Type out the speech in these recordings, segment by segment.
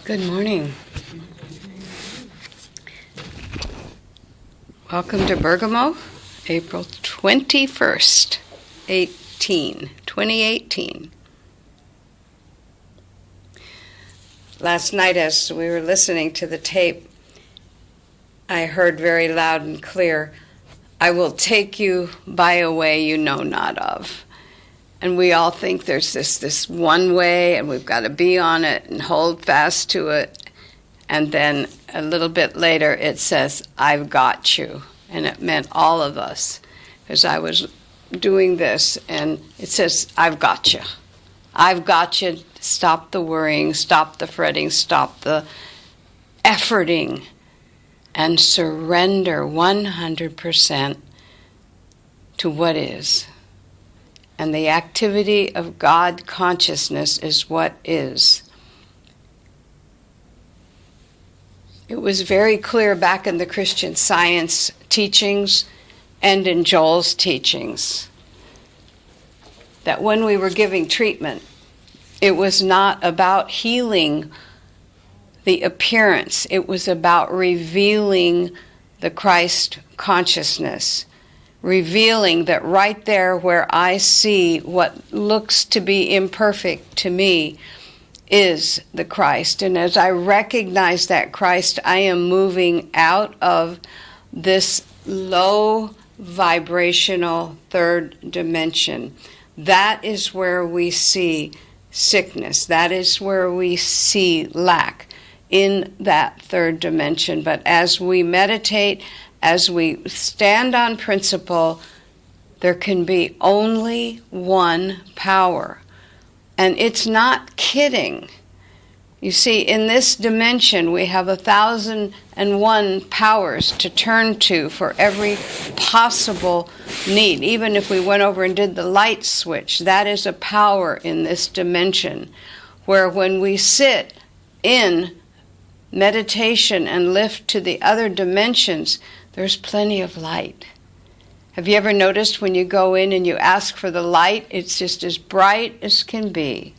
Good morning. Welcome to Bergamo, April 21st, 2018. Last night as we were listening to the tape, I heard very loud and clear, "I will take you by a way you know not of." And we all think there's this one way, and we've got to be on it and hold fast to it. And then a little bit later it says, "I've got you." And it meant all of us. As I was doing this, and it says, "I've got you. I've got you." Stop the worrying, stop the fretting, stop the efforting, and surrender 100% to what is. And the activity of God consciousness is what is. It was very clear back in the Christian Science teachings and in Joel's teachings that when we were giving treatment, it was not about healing the appearance. It was about revealing the Christ consciousness. Revealing that right there where I see what looks to be imperfect to me is the Christ. And as I recognize that Christ, I am moving out of this low vibrational third dimension. That is where we see sickness. That is where we see lack in that third dimension. But as we meditate, as we stand on principle, there can be only one power. And it's not kidding. You see, in this dimension, we have 1,001 powers to turn to for every possible need. Even if we went over and did the light switch, that is a power in this dimension, where when we sit in meditation and lift to the other dimensions, there's plenty of light. Have you ever noticed when you go in and you ask for the light, it's just as bright as can be?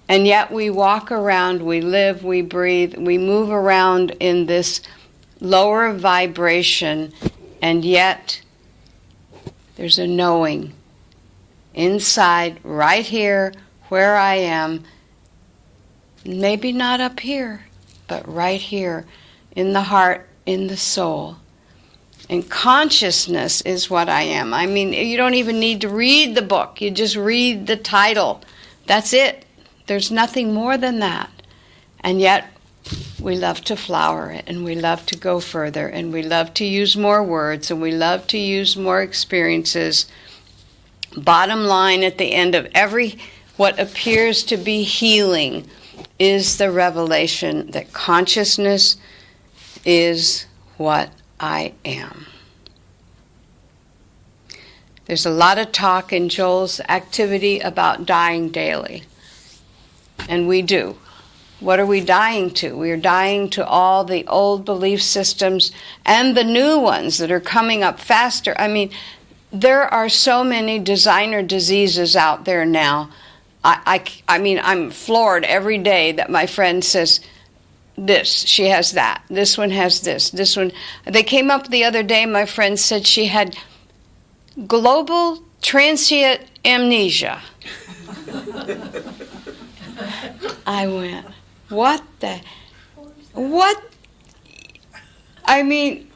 And yet we walk around, we live, we breathe, we move around in this lower vibration, and yet there's a knowing inside, right here, where I am, maybe not up here, but right here, in the heart, in the soul. And consciousness is what I am. I mean, you don't even need to read the book. You just read the title. That's it. There's nothing more than that. And yet, we love to flower it, and we love to go further, and we love to use more words, and we love to use more experiences. Bottom line, at the end of what appears to be healing is the revelation that consciousness is what I am. There's a lot of talk in Joel's activity about dying daily. And we do. What are we dying to? We are dying to all the old belief systems and the new ones that are coming up faster. I mean, there are so many designer diseases out there now. I mean, I'm floored every day that my friend says, this, she has that, this one has this one. They came up the other day, my friend said she had global transient amnesia. I went, what? I mean,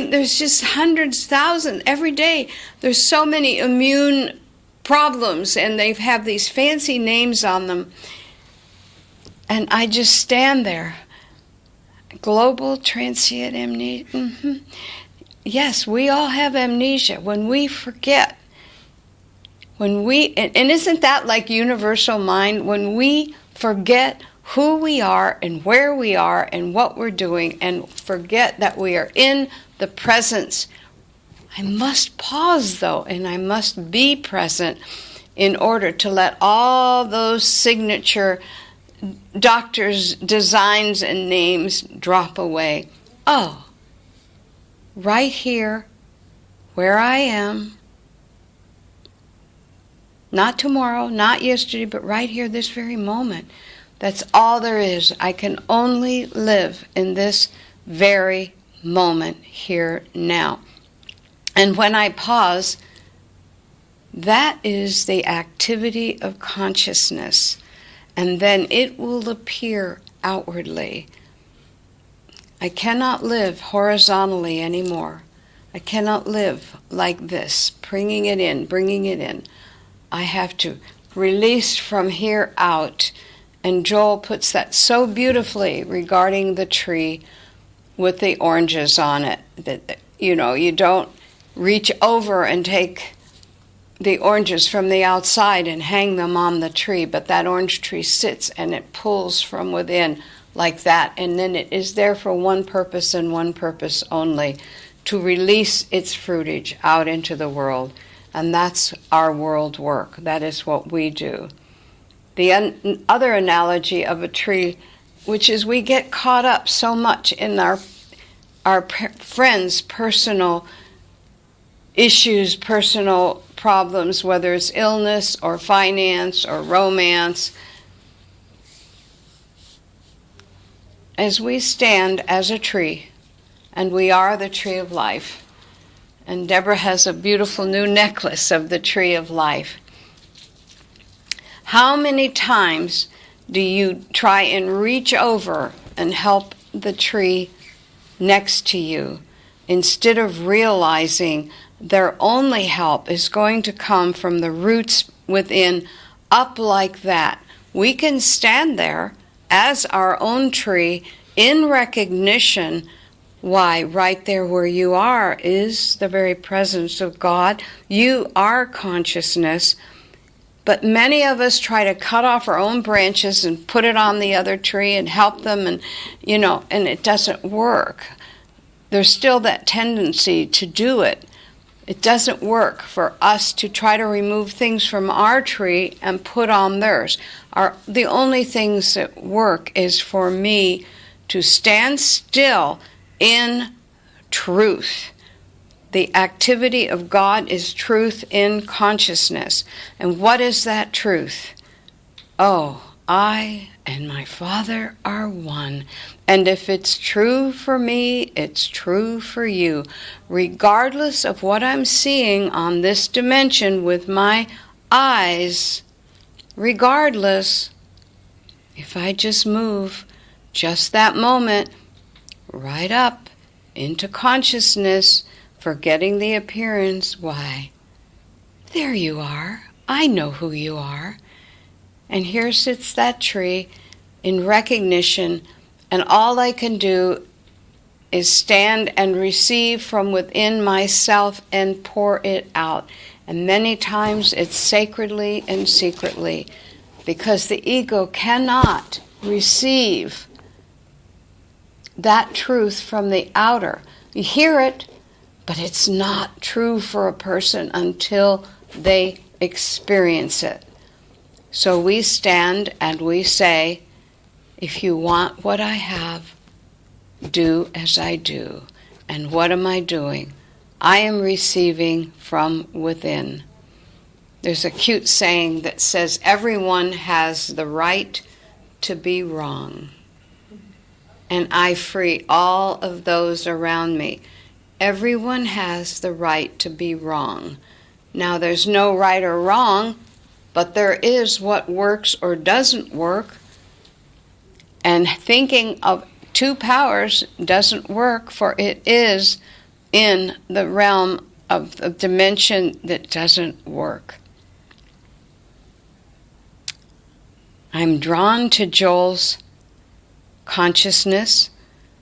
there's just hundreds, thousands every day. There's so many immune problems, and they have these fancy names on them. And I just stand there. Global transient amnesia. Mm-hmm. Yes, we all have amnesia. When we forget, and isn't that like universal mind? When we forget who we are and where we are and what we're doing, and forget that we are in the presence. I must pause, though, and I must be present in order to let all those signature doctors' designs and names drop away. Oh, right here, where I am, not tomorrow, not yesterday, but right here, this very moment, That's all there is. I can only live in this very moment here now. And when I pause, that is the activity of consciousness. And then it will appear outwardly. I cannot live horizontally anymore. I cannot live like this, bringing it in. I have to release from here out. And Joel puts that so beautifully regarding the tree with the oranges on it. That, you don't reach over and take the oranges from the outside and hang them on the tree, but that orange tree sits and it pulls from within like that, and then it is there for one purpose and one purpose only, to release its fruitage out into the world. And that's our world work. That is what we do. The other analogy of a tree, which is we get caught up so much in our friends' personal issues, personal problems, whether it's illness or finance or romance. As we stand as a tree, and we are the tree of life, and Deborah has a beautiful new necklace of the tree of life. How many times do you try and reach over and help the tree next to you, instead of realizing their only help is going to come from the roots within, up like that? We can stand there as our own tree in recognition. Why, right there where you are is the very presence of God. You are consciousness. But many of us try to cut off our own branches and put it on the other tree and help them, and it doesn't work. There's still that tendency to do it. It doesn't work for us to try to remove things from our tree and put on theirs. The only things that work is for me to stand still in truth. The activity of God is truth in consciousness. And what is that truth? Oh, I and my Father are one. And if it's true for me, it's true for you. Regardless of what I'm seeing on this dimension with my eyes, regardless, if I just move just that moment right up into consciousness, forgetting the appearance, why, there you are. I know who you are. And here sits that tree in recognition, and all I can do is stand and receive from within myself and pour it out. And many times it's sacredly and secretly, because the ego cannot receive that truth from the outer. You hear it, but it's not true for a person until they experience it. So we stand and we say, if you want what I have, do as I do. And what am I doing? I am receiving from within. There's a cute saying that says, everyone has the right to be wrong. And I free all of those around me. Everyone has the right to be wrong. Now, there's no right or wrong, but there is what works or doesn't work. And thinking of two powers doesn't work, for it is in the realm of the dimension that doesn't work. I'm drawn to Joel's consciousness.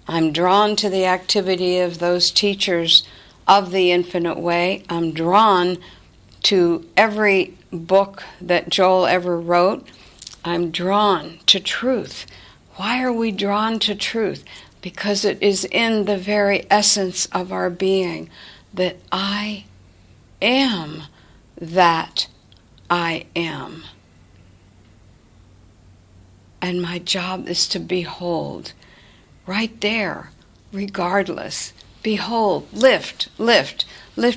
I'm drawn to the activity of those teachers of the infinite way. I'm drawn to every book that Joel ever wrote. I'm drawn to truth. Why are we drawn to truth? Because it is in the very essence of our being that I am that I am. And my job is to behold, right there, regardless. Behold, lift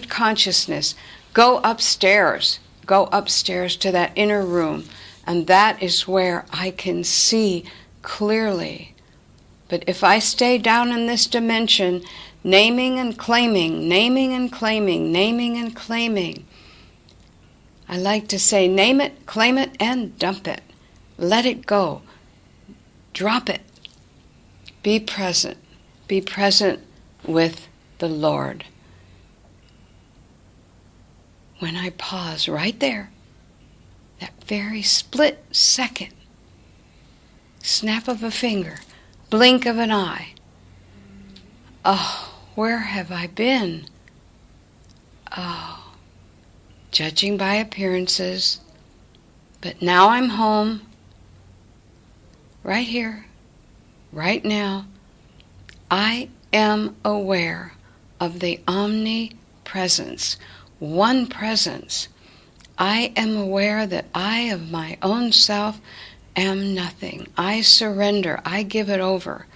consciousness. Go upstairs to that inner room. And that is where I can see clearly. But if I stay down in this dimension, naming and claiming, naming and claiming, naming and claiming, I like to say, name it, claim it, and dump it. Let it go. Drop it. Be present. Be present with the Lord. When I pause right there, that very split second, snap of a finger, blink of an eye. Oh, where have I been? Oh, judging by appearances. But now I'm home, right here, right now. I am aware of the omnipresence, one presence. I am aware that I of my own self am nothing. I surrender. I give it over.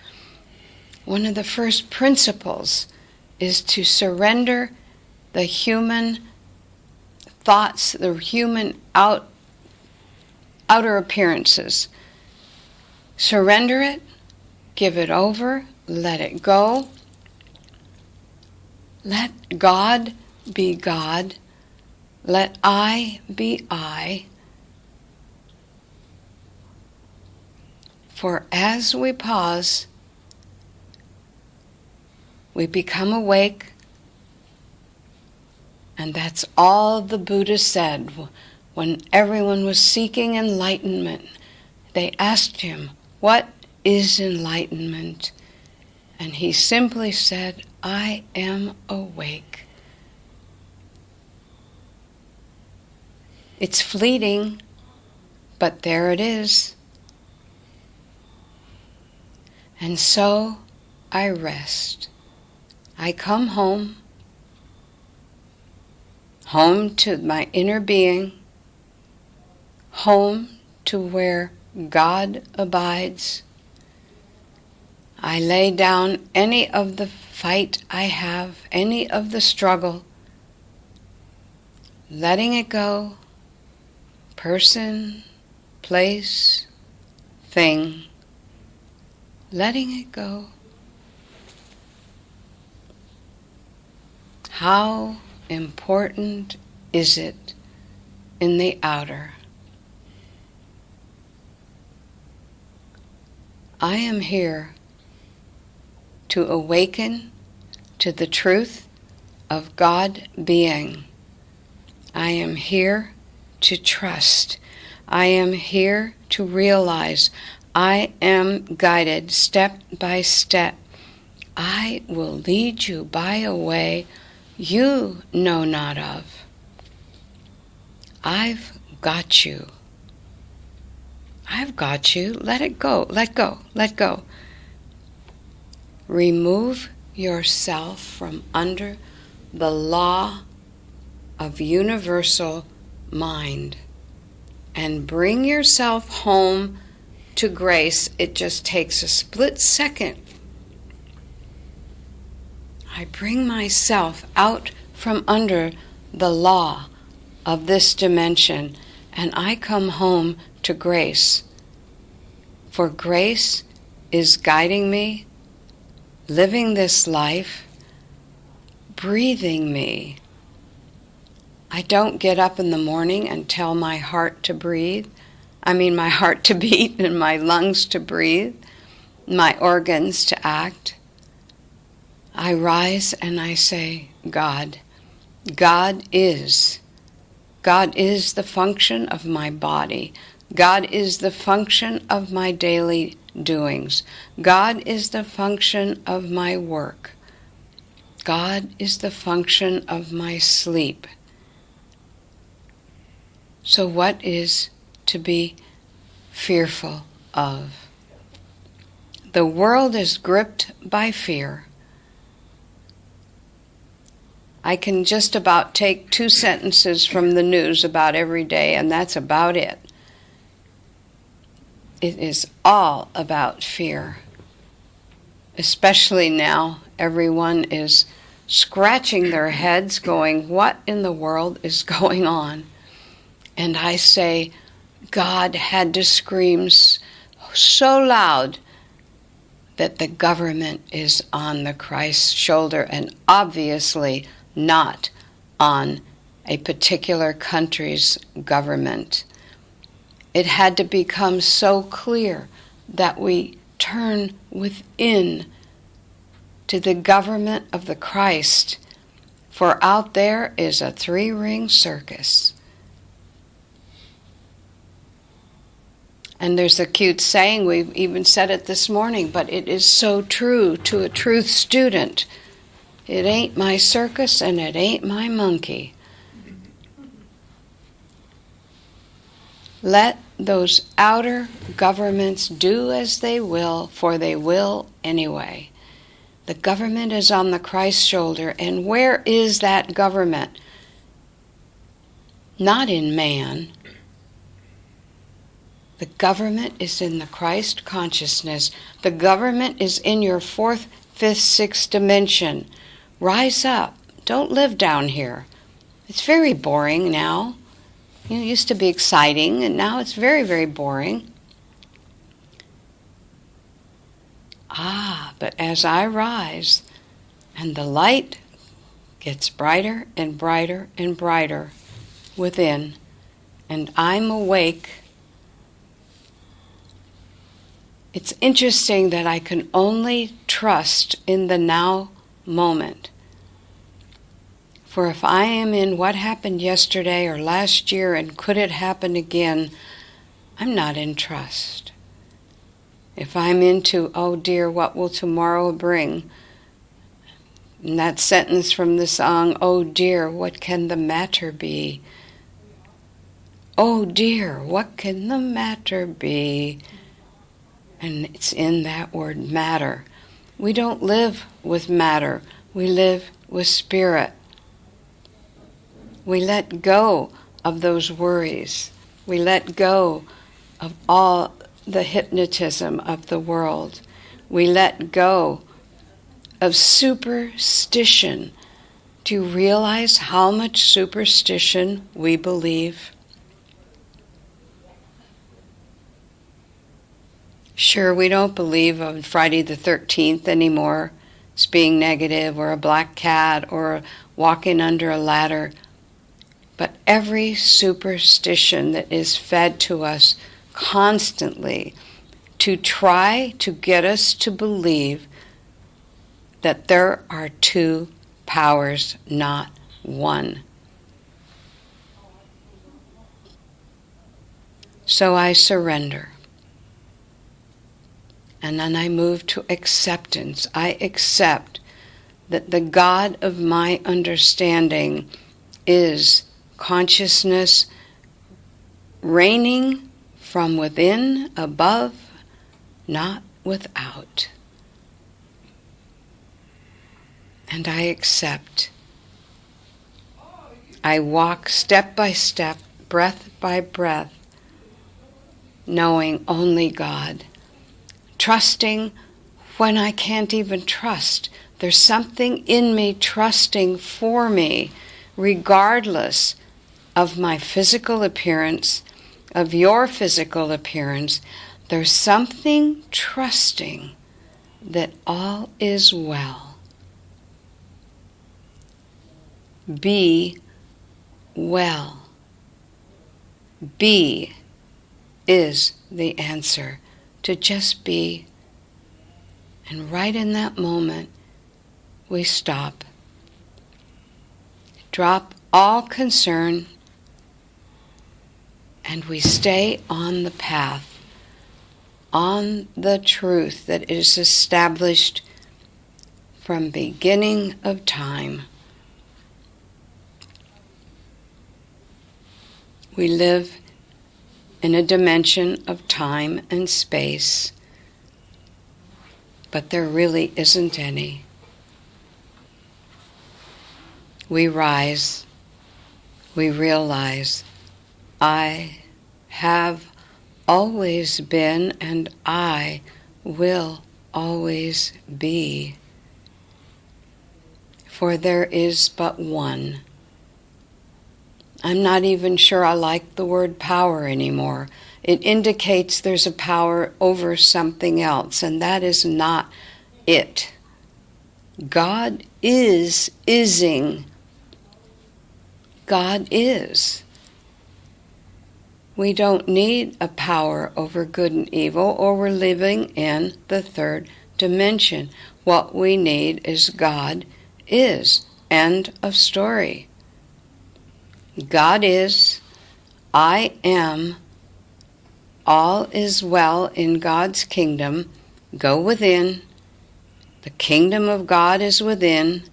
One of the first principles is to surrender the human thoughts, the human outer appearances. Surrender it, give it over, let it go. Let God be God. Let I be I. For as we pause, we become awake, and that's all the Buddha said when everyone was seeking enlightenment. They asked him, "What is enlightenment?" And he simply said, "I am awake." It's fleeting, but there it is. And so I rest. I come home to my inner being, home to where God abides. I lay down any of the fight I have, any of the struggle, letting it go, person, place, thing, letting it go. How important is it in the outer? I am here to awaken to the truth of God being. I am here to trust. I am here to realize I am guided step by step. I will lead you by a way you know not of. I've got you. I've got you. Let it go. Let go. Let go. Remove yourself from under the law of universal mind and bring yourself home to grace. It just takes a split second. I bring myself out from under the law of this dimension, and I come home to grace. For grace is guiding me, living this life, breathing me. I don't get up in the morning and tell my heart to breathe. My heart to beat and my lungs to breathe, my organs to act. I rise and I say, God. God is. God is the function of my body. God is the function of my daily doings. God is the function of my work. God is the function of my sleep. So what is to be fearful of? The world is gripped by fear. I can just about take 2 sentences from the news about every day, and that's about it. It is all about fear. Especially now, everyone is scratching their heads going, what in the world is going on? And I say, God had to scream so loud that the government is on the Christ's shoulder and obviously not on a particular country's government. It had to become so clear that we turn within to the government of the Christ, for out there is a three-ring circus. And there's a cute saying, we've even said it this morning, but it is so true to a truth student. It ain't my circus and it ain't my monkey. Let those outer governments do as they will, for they will anyway. The government is on the Christ's shoulder, and where is that government? Not in man. The government is in the Christ consciousness. The government is in your fourth, fifth, sixth dimension. Rise up. Don't live down here. It's very boring now. It used to be exciting, and now it's very, very boring. But as I rise, and the light gets brighter and brighter and brighter within, and I'm awake, it's interesting that I can only trust in the now moment. For if I am in what happened yesterday or last year and could it happen again, I'm not in trust. If I'm into, oh dear, what will tomorrow bring? And that sentence from the song, oh dear, what can the matter be? Oh dear, what can the matter be? And it's in that word matter. We don't live with matter. We live with spirit. We let go of those worries. We let go of all the hypnotism of the world. We let go of superstition. Do you realize how much superstition we believe? Sure, we don't believe on Friday the 13th anymore as being negative, or a black cat, or walking under a ladder. But every superstition that is fed to us constantly to try to get us to believe that there are two powers, not one. So I surrender. And then I move to acceptance. I accept that the God of my understanding is consciousness reigning from within, above, not without. And I accept. I walk step by step, breath by breath, knowing only God. Trusting when I can't even trust. There's something in me trusting for me, regardless of my physical appearance, of your physical appearance. There's something trusting that all is well. Be well. Be is the answer. To just be. And right in that moment, we stop. Drop all concern, and we stay on the path, on the truth that is established from beginning of time. We live in a dimension of time and space, but there really isn't any. We rise, we realize, I have always been and I will always be. For there is but one. I'm not even sure I like the word power anymore. It indicates there's a power over something else, and that is not it. God is ising. God is. We don't need a power over good and evil, or we're living in the third dimension. What we need is God is. End of story. God is, I am, all is well in God's kingdom. Go within. The kingdom of God is within.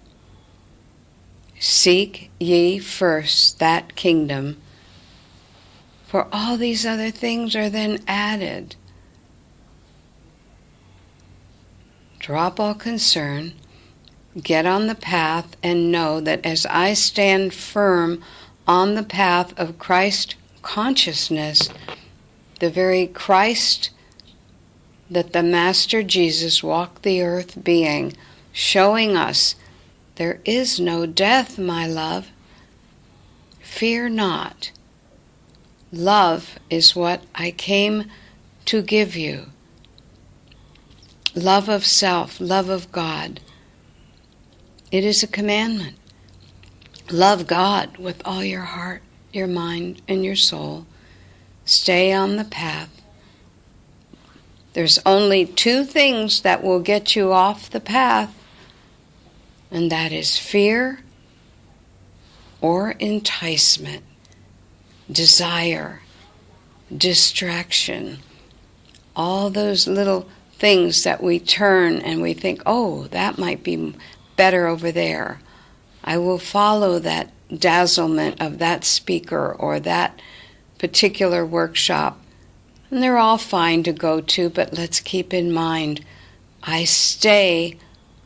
Seek ye first that kingdom, for all these other things are then added. Drop all concern, get on the path, and know that as I stand firm on the path of Christ consciousness, the very Christ that the Master Jesus walked the earth being, showing us there is no death, my love. Fear not. Love is what I came to give you. Love of self, love of God. It is a commandment. Love God with all your heart, your mind, and your soul. Stay on the path. There's only two things that will get you off the path, and that is fear or enticement, desire, distraction, all those little things that we turn and we think, oh, that might be better over there. I will follow that dazzlement of that speaker or that particular workshop. And they're all fine to go to, but let's keep in mind, I stay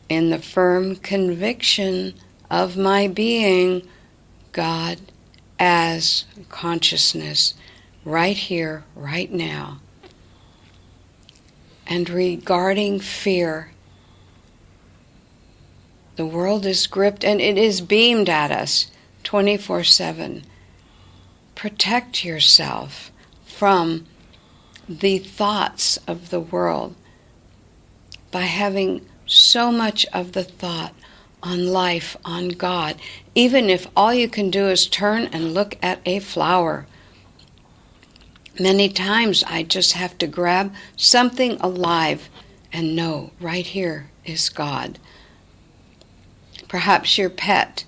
in the firm conviction of my being, God as consciousness, right here, right now. And regarding fear, the world is gripped and it is beamed at us 24/7. Protect yourself from the thoughts of the world by having so much of the thought on life, on God, even if all you can do is turn and look at a flower. Many times I just have to grab something alive and know right here is God. Perhaps your pet,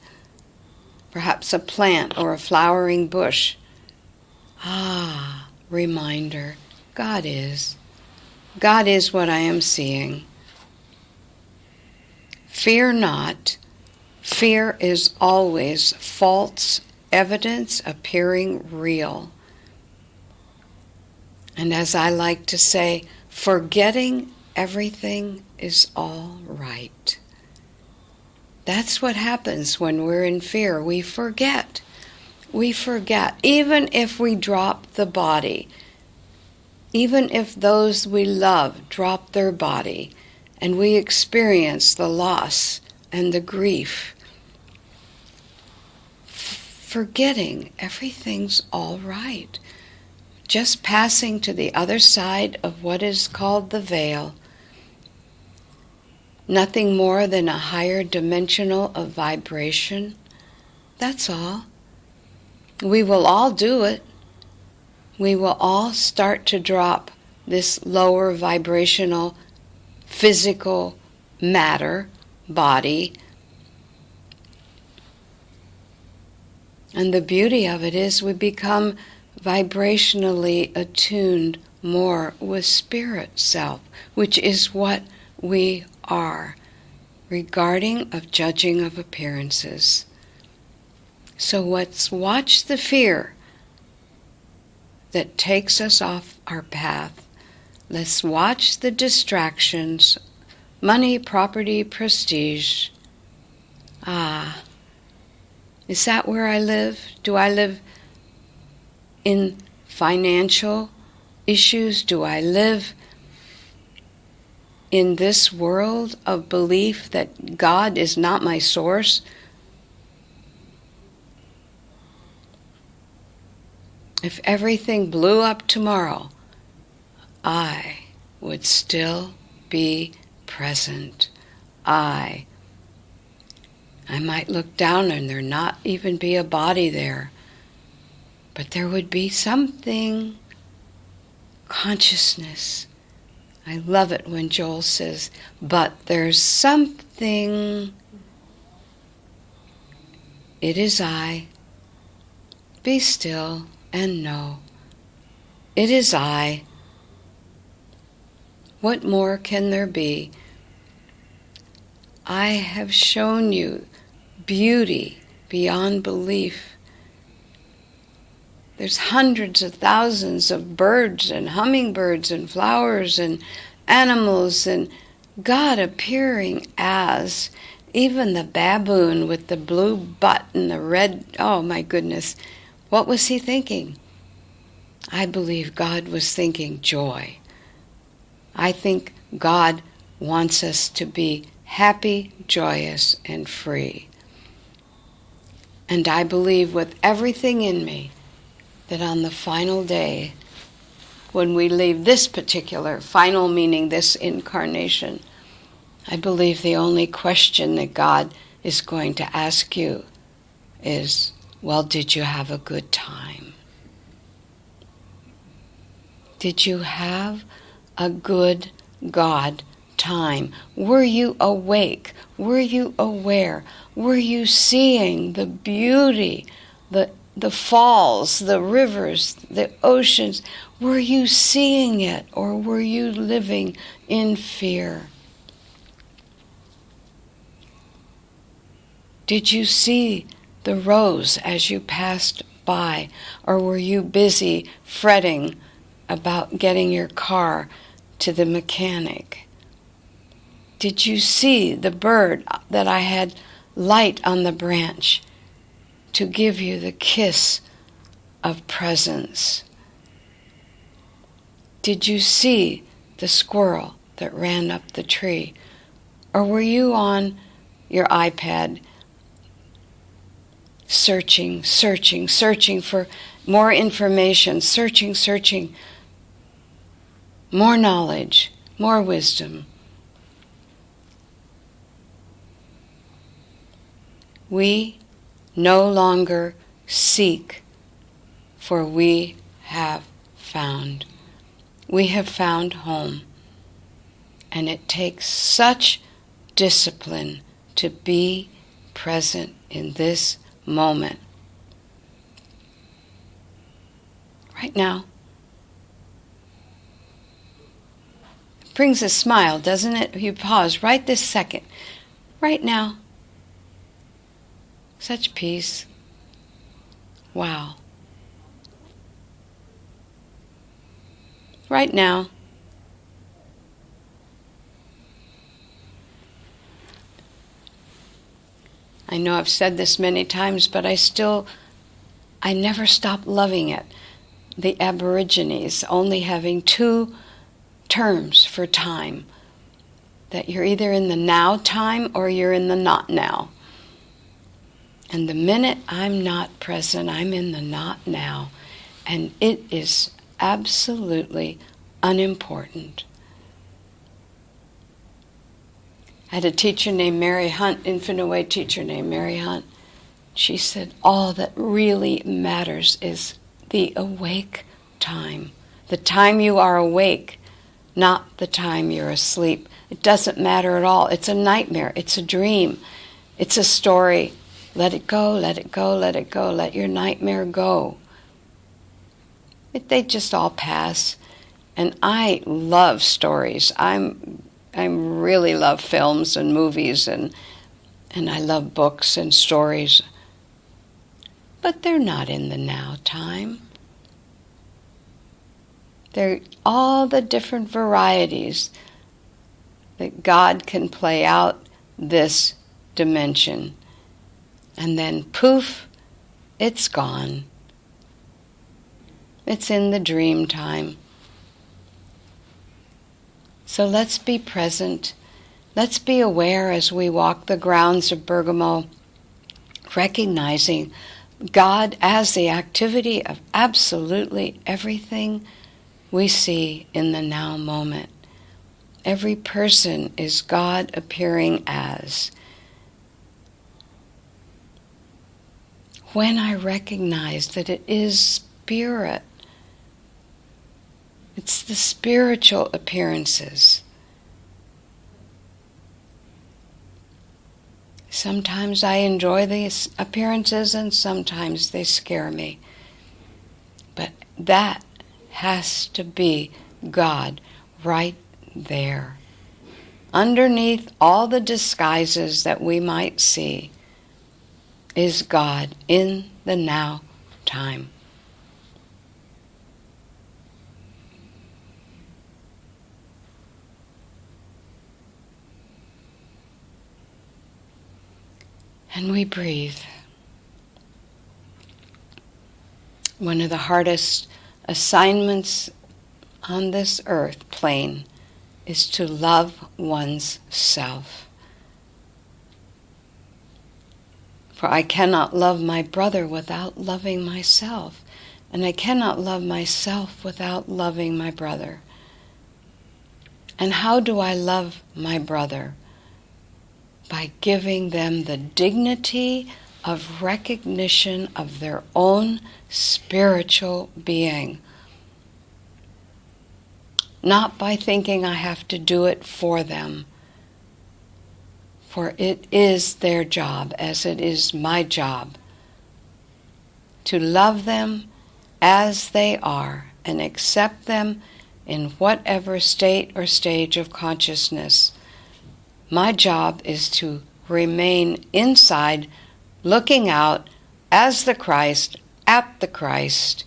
perhaps a plant or a flowering bush. Ah, reminder, God is. God is what I am seeing. Fear not. Fear is always false evidence appearing real. And as I like to say, forgetting everything is all right. That's what happens when we're in fear. We forget. We forget. Even if we drop the body, even if those we love drop their body, and we experience the loss and the grief, forgetting everything's all right. Just passing to the other side of what is called the veil. Nothing more than a higher dimensional of vibration. That's all. We will all do it. We will all start to drop this lower vibrational physical matter, body. And the beauty of it is we become vibrationally attuned more with spirit self, which is what we are, regarding of judging of appearances. So let's watch the fear that takes us off our path. Let's watch the distractions, money, property, prestige. Ah, is that where I live? Do I live in financial issues? Do I live in this world of belief that God is not my source? If everything blew up tomorrow, I would still be present. I might look down and there not even be a body there, but there would be something, consciousness. I love it when Joel says, but there's something. It is I. Be still and know. It is I. What more can there be? I have shown you beauty beyond belief. There's hundreds of thousands of birds and hummingbirds and flowers and animals and God appearing as even the baboon with the blue butt and the red, oh my goodness, what was he thinking? I believe God was thinking joy. I think God wants us to be happy, joyous, and free. And I believe with everything in me that on the final day, when we leave this particular, final meaning this incarnation, I believe the only question that God is going to ask you is, well, did you have a good time? Did you have a good God time? Were you awake? Were you aware? Were you seeing the beauty, the falls, the rivers, the oceans? Were you seeing it, or were you living in fear? Did you see the rose as you passed by, or were you busy fretting about getting your car to the mechanic? Did you see the bird that I had light on the branch to give you the kiss of presence? Did you see the squirrel that ran up the tree? Or were you on your iPad searching for more information, searching, more knowledge, more wisdom? We no longer seek, for we have found. We have found home. And it takes such discipline to be present in this moment. Right now. It brings a smile, doesn't it? You pause right this second. Right now. Such peace. Wow. Right now. I know I've said this many times, but I never stop loving it. The Aborigines only having two terms for time. That you're either in the now time or you're in the not now. And the minute I'm not present, I'm in the not now. And it is absolutely unimportant. I had a teacher named Mary Hunt, Infinite Way teacher named Mary Hunt. She said, all that really matters is the awake time. The time you are awake, not the time you're asleep. It doesn't matter at all. It's a nightmare. It's a dream. It's a story. Let it go, let it go, let it go. Let your nightmare go. They just all pass. And I love stories. I really love films and movies, and I love books and stories. But they're not in the now time. They're all the different varieties that God can play out this dimension. And then poof, it's gone. It's in the dream time. So let's be present. Let's be aware as we walk the grounds of Bergamo, recognizing God as the activity of absolutely everything we see in the now moment. Every person is God appearing as. When I recognize that it is spirit, it's the spiritual appearances. Sometimes I enjoy these appearances and sometimes they scare me. But that has to be God right there. Underneath all the disguises that we might see is God in the now time. And we breathe. One of the hardest assignments on this earth plane is to love one's self. For I cannot love my brother without loving myself, and I cannot love myself without loving my brother. And how do I love my brother? By giving them the dignity of recognition of their own spiritual being. Not by thinking I have to do it for them. For it is their job, as it is my job, to love them as they are and accept them in whatever state or stage of consciousness. My job is to remain inside, looking out as the Christ, at the Christ,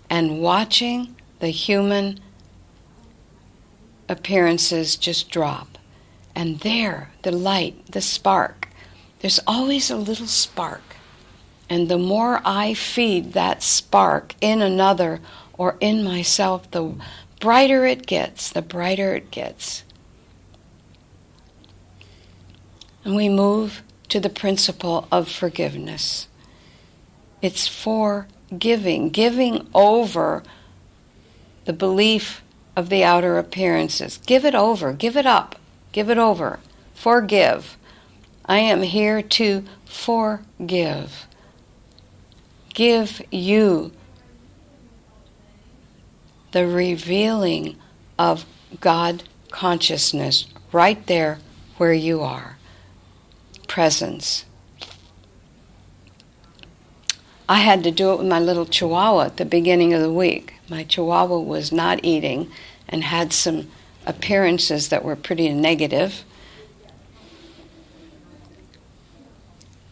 and watching the human appearances just drop. And there, the light, the spark, there's always a little spark. And the more I feed that spark in another or in myself, the brighter it gets, the brighter it gets. And we move to the principle of forgiveness. It's for giving over the belief of the outer appearances. Give it over, give it up, give it over. Forgive. I am here to forgive. Give you the revealing of God consciousness right there where you are. Presence. I had to do it with my little chihuahua at the beginning of the week. My chihuahua was not eating and had some appearances that were pretty negative.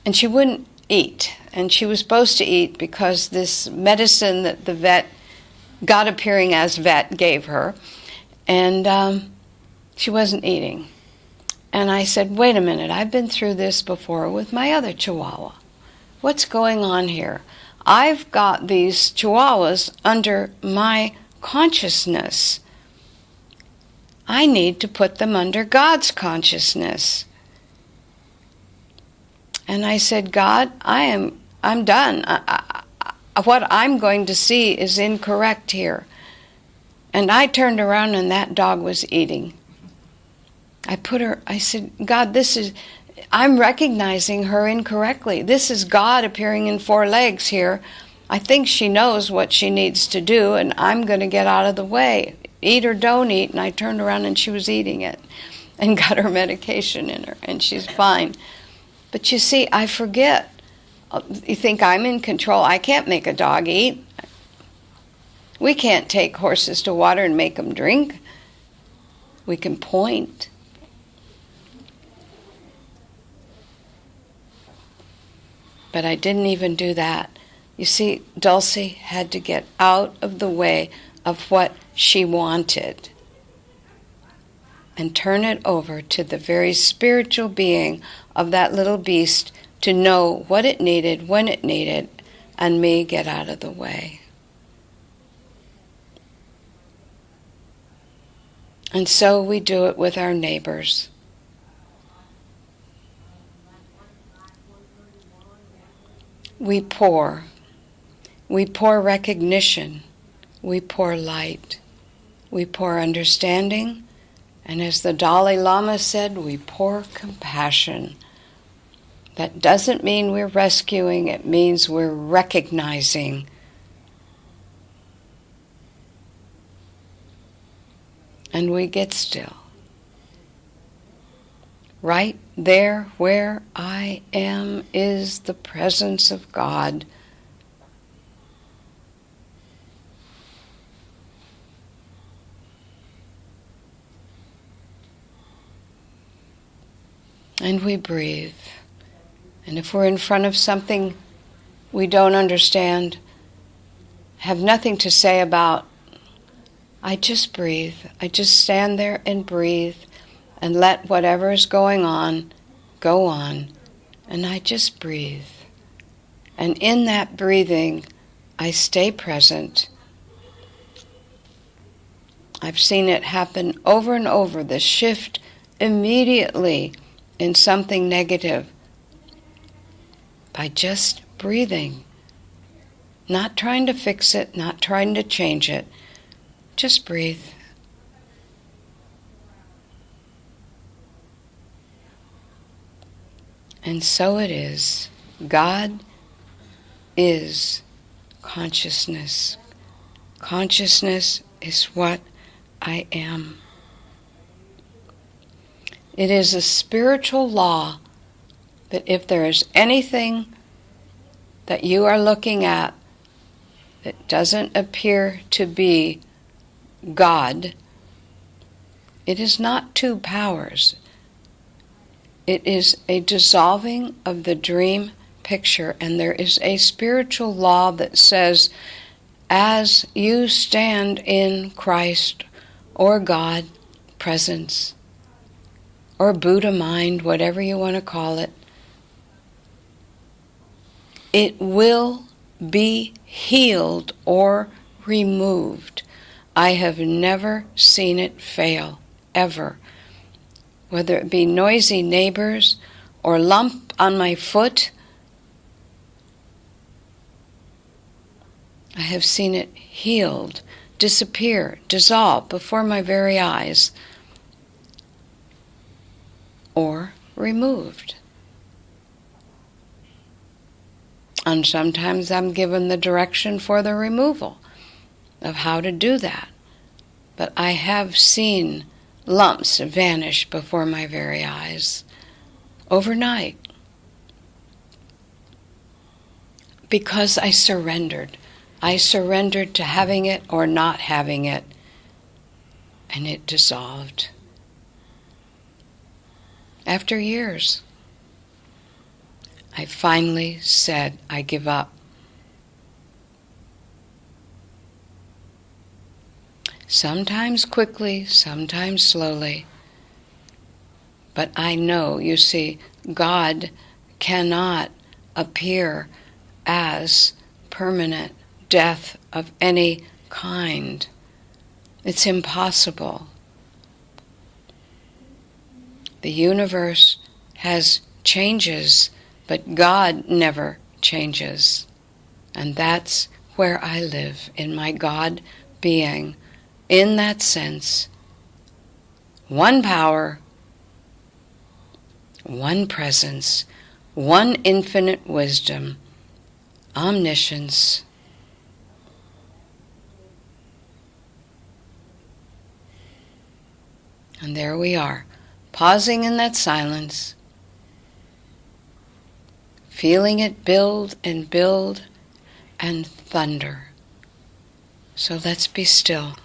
And she wouldn't eat. And she was supposed to eat because this medicine that the vet, God appearing as vet, gave her. And she wasn't eating. And I said, wait a minute, I've been through this before with my other chihuahua. What's going on here? I've got these chihuahuas under my consciousness. I need to put them under God's consciousness. And I said, God, I'm done. What I'm going to see is incorrect here. And I turned around and that dog was eating. I said, God, I'm recognizing her incorrectly. This is God appearing in 4 legs here. I think she knows what she needs to do, and I'm going to get out of the way. Eat or don't eat. And I turned around and she was eating it and got her medication in her, and she's fine. But you see, I forget. You think I'm in control. I can't make a dog eat. We can't take horses to water and make them drink. We can point. But I didn't even do that. You see, Dulcie had to get out of the way of what she wanted and turn it over to the very spiritual being of that little beast to know what it needed, when it needed, and me get out of the way. And so we do it with our neighbors. We pour We pour recognition, we pour light, we pour understanding, and as the Dalai Lama said, we pour compassion. That doesn't mean we're rescuing, it means we're recognizing. And we get still. Right there where I am is the presence of God. And we breathe. And if we're in front of something we don't understand, have nothing to say about, I just breathe. I just stand there and breathe and let whatever is going on go on. And I just breathe. And in that breathing, I stay present. I've seen it happen over and over, the shift immediately in something negative by just breathing. Not trying to fix it, not trying to change it. Just breathe. And so it is. God is consciousness. Consciousness is what I am. It is a spiritual law that if there is anything that you are looking at that doesn't appear to be God, it is not two powers. It is a dissolving of the dream picture, and there is a spiritual law that says, as you stand in Christ or God presence, or Buddha mind, whatever you want to call it, it will be healed or removed. I have never seen it fail, ever. Whether it be noisy neighbors or lump on my foot, I have seen it healed, disappear, dissolve before my very eyes, or removed. And sometimes I'm given the direction for the removal of how to do that. But I have seen lumps vanish before my very eyes overnight because I surrendered. I surrendered to having it or not having it, and it dissolved. After years, I finally said, I give up. Sometimes quickly, sometimes slowly. But I know, you see, God cannot appear as permanent death of any kind. It's impossible. The universe has changes, but God never changes. And that's where I live, in my God being. In that sense, one power, one presence, one infinite wisdom, omniscience. And there we are, pausing in that silence, feeling it build and thunder. So let's be still.